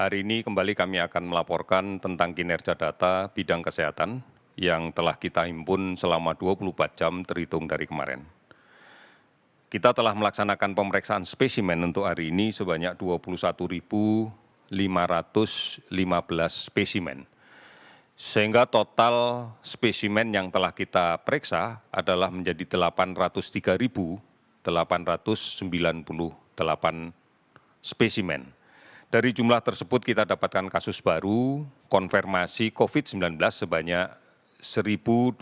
Hari ini kembali kami akan melaporkan tentang kinerja data bidang kesehatan yang telah kita himpun selama 24 jam terhitung dari kemarin. Kita telah melaksanakan pemeriksaan spesimen untuk hari ini sebanyak 21.515 spesimen. Sehingga total spesimen yang telah kita periksa adalah menjadi 803.898 spesimen. Dari jumlah tersebut kita dapatkan kasus baru konfirmasi COVID-19 sebanyak 1.293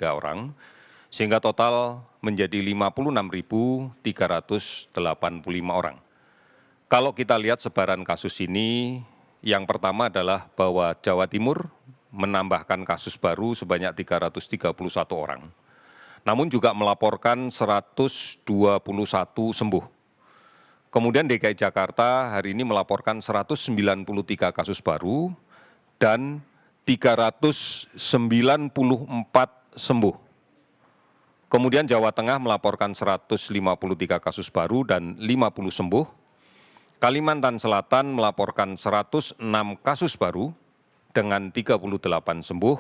orang, sehingga total menjadi 56.385 orang. Kalau kita lihat sebaran kasus ini, yang pertama adalah bahwa Jawa Timur menambahkan kasus baru sebanyak 331 orang. Namun juga melaporkan 121 sembuh. Kemudian DKI Jakarta hari ini melaporkan 193 kasus baru dan 394 sembuh. Kemudian Jawa Tengah melaporkan 153 kasus baru dan 50 sembuh. Kalimantan Selatan melaporkan 106 kasus baru dengan 38 sembuh.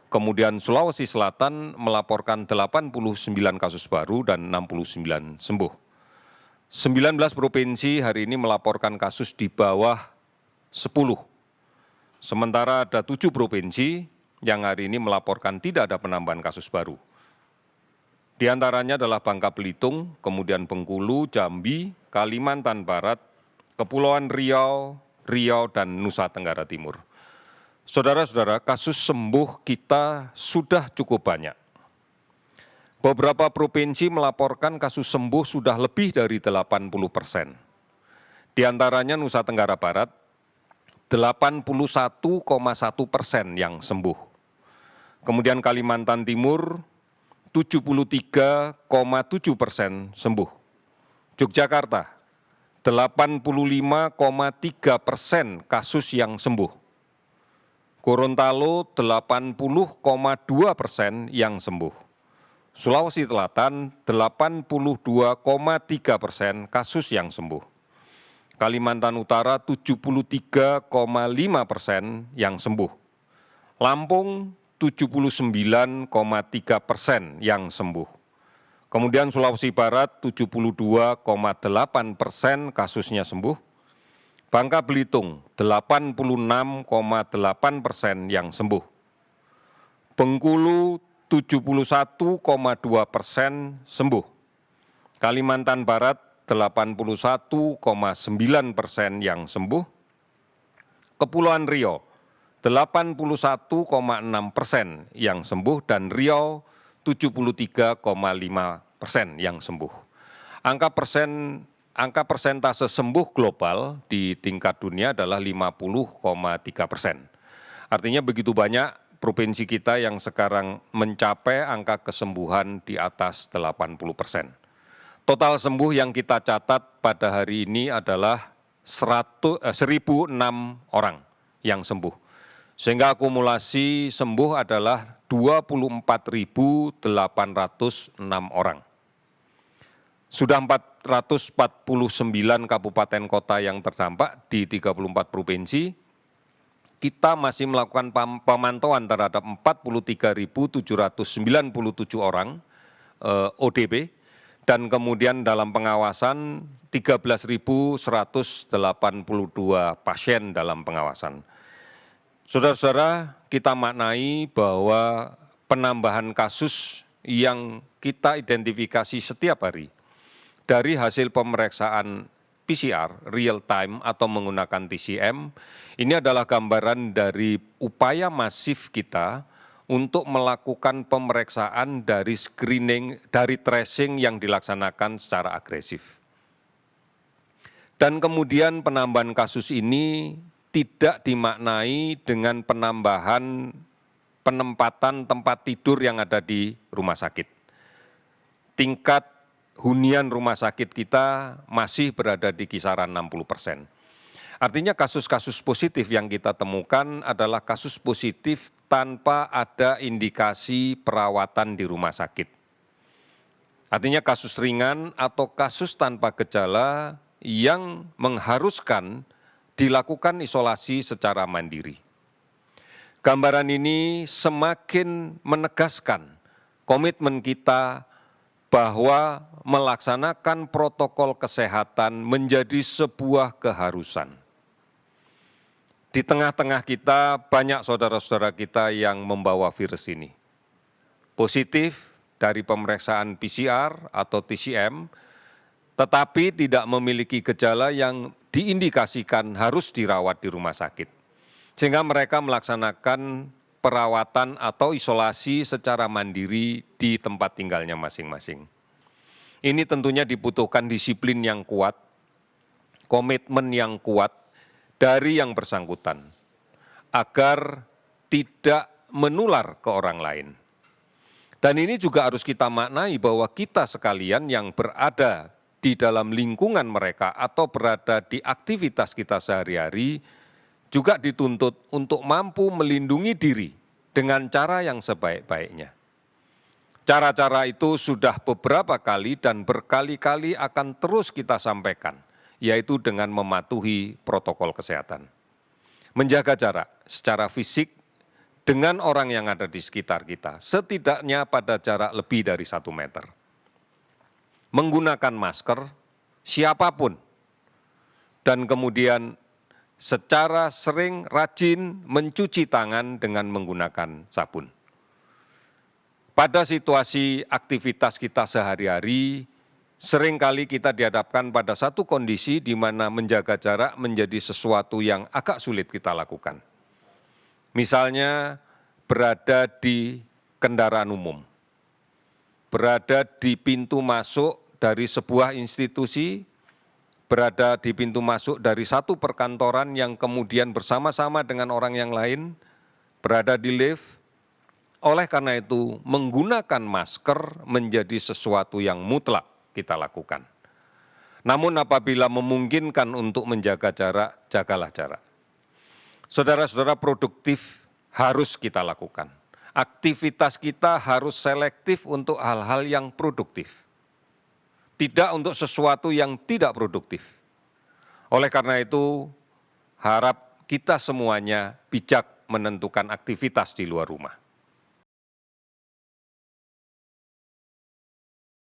Kemudian Sulawesi Selatan melaporkan 89 kasus baru dan 69 sembuh. 19 provinsi hari ini melaporkan kasus di bawah 10. Sementara ada 7 provinsi yang hari ini melaporkan tidak ada penambahan kasus baru. Di antaranya adalah Bangka Belitung, kemudian Bengkulu, Jambi, Kalimantan Barat, Kepulauan Riau, dan Nusa Tenggara Timur. Saudara-saudara, kasus sembuh kita sudah cukup banyak. Beberapa provinsi melaporkan kasus sembuh sudah lebih dari 80%. Di antaranya Nusa Tenggara Barat, 81,1% yang sembuh. Kemudian Kalimantan Timur, 73,7% sembuh. Yogyakarta, 85,3% kasus yang sembuh. Gorontalo, 80,2% yang sembuh. Sulawesi Selatan 82,3% kasus yang sembuh. Kalimantan Utara 73,5% yang sembuh. Lampung 79,3% yang sembuh. Kemudian Sulawesi Barat 72,8% kasusnya sembuh. Bangka Belitung 86,8% yang sembuh. Bengkulu 71,2% sembuh. Kalimantan Barat 81,9% yang sembuh. Kepulauan Riau 81,6% yang sembuh dan Riau 73,5% yang sembuh. Angka persentase sembuh global di tingkat dunia adalah 50,3%. Artinya begitu banyak provinsi kita yang sekarang mencapai angka kesembuhan di atas 80%. Total sembuh yang kita catat pada hari ini adalah 1.006 orang yang sembuh. Sehingga akumulasi sembuh adalah 24.806 orang. Sudah 449 kabupaten kota yang terdampak di 34 provinsi. Kita masih melakukan pemantauan terhadap 43.797 orang ODP dan kemudian dalam pengawasan 13.182 pasien dalam pengawasan. Saudara-saudara, kita maknai bahwa penambahan kasus yang kita identifikasi setiap hari dari hasil pemeriksaan PCR real time atau menggunakan TCM, ini adalah gambaran dari upaya masif kita untuk melakukan pemeriksaan dari screening, dari tracing yang dilaksanakan secara agresif. Dan kemudian penambahan kasus ini tidak dimaknai dengan penambahan penempatan tempat tidur yang ada di rumah sakit. Tingkat hunian rumah sakit kita masih berada di kisaran 60%. Artinya kasus-kasus positif yang kita temukan adalah kasus positif tanpa ada indikasi perawatan di rumah sakit. Artinya kasus ringan atau kasus tanpa gejala yang mengharuskan dilakukan isolasi secara mandiri. Gambaran ini semakin menegaskan komitmen kita bahwa melaksanakan protokol kesehatan menjadi sebuah keharusan. Di tengah-tengah kita banyak saudara-saudara kita yang membawa virus ini. Positif dari pemeriksaan PCR atau TCM, tetapi tidak memiliki gejala yang diindikasikan harus dirawat di rumah sakit. Sehingga mereka melaksanakan perawatan atau isolasi secara mandiri di tempat tinggalnya masing-masing. Ini tentunya dibutuhkan disiplin yang kuat, komitmen yang kuat dari yang bersangkutan, agar tidak menular ke orang lain. Dan ini juga harus kita maknai bahwa kita sekalian yang berada di dalam lingkungan mereka atau berada di aktivitas kita sehari-hari, juga dituntut untuk mampu melindungi diri dengan cara yang sebaik-baiknya. Cara-cara itu sudah beberapa kali dan berkali-kali akan terus kita sampaikan, yaitu dengan mematuhi protokol kesehatan. Menjaga jarak secara fisik dengan orang yang ada di sekitar kita, setidaknya pada jarak lebih dari 1 meter. Menggunakan masker, siapapun, dan kemudian secara sering rajin mencuci tangan dengan menggunakan sabun. Pada situasi aktivitas kita sehari-hari, seringkali kita dihadapkan pada satu kondisi di mana menjaga jarak menjadi sesuatu yang agak sulit kita lakukan. Misalnya berada di kendaraan umum, berada di pintu masuk dari sebuah institusi, berada di pintu masuk dari satu perkantoran yang kemudian bersama-sama dengan orang yang lain, berada di lift. Oleh karena itu, menggunakan masker menjadi sesuatu yang mutlak kita lakukan. Namun apabila memungkinkan untuk menjaga jarak, jagalah jarak. Saudara-saudara, produktif harus kita lakukan. Aktivitas kita harus selektif untuk hal-hal yang produktif. Tidak untuk sesuatu yang tidak produktif. Oleh karena itu, harap kita semuanya bijak menentukan aktivitas di luar rumah.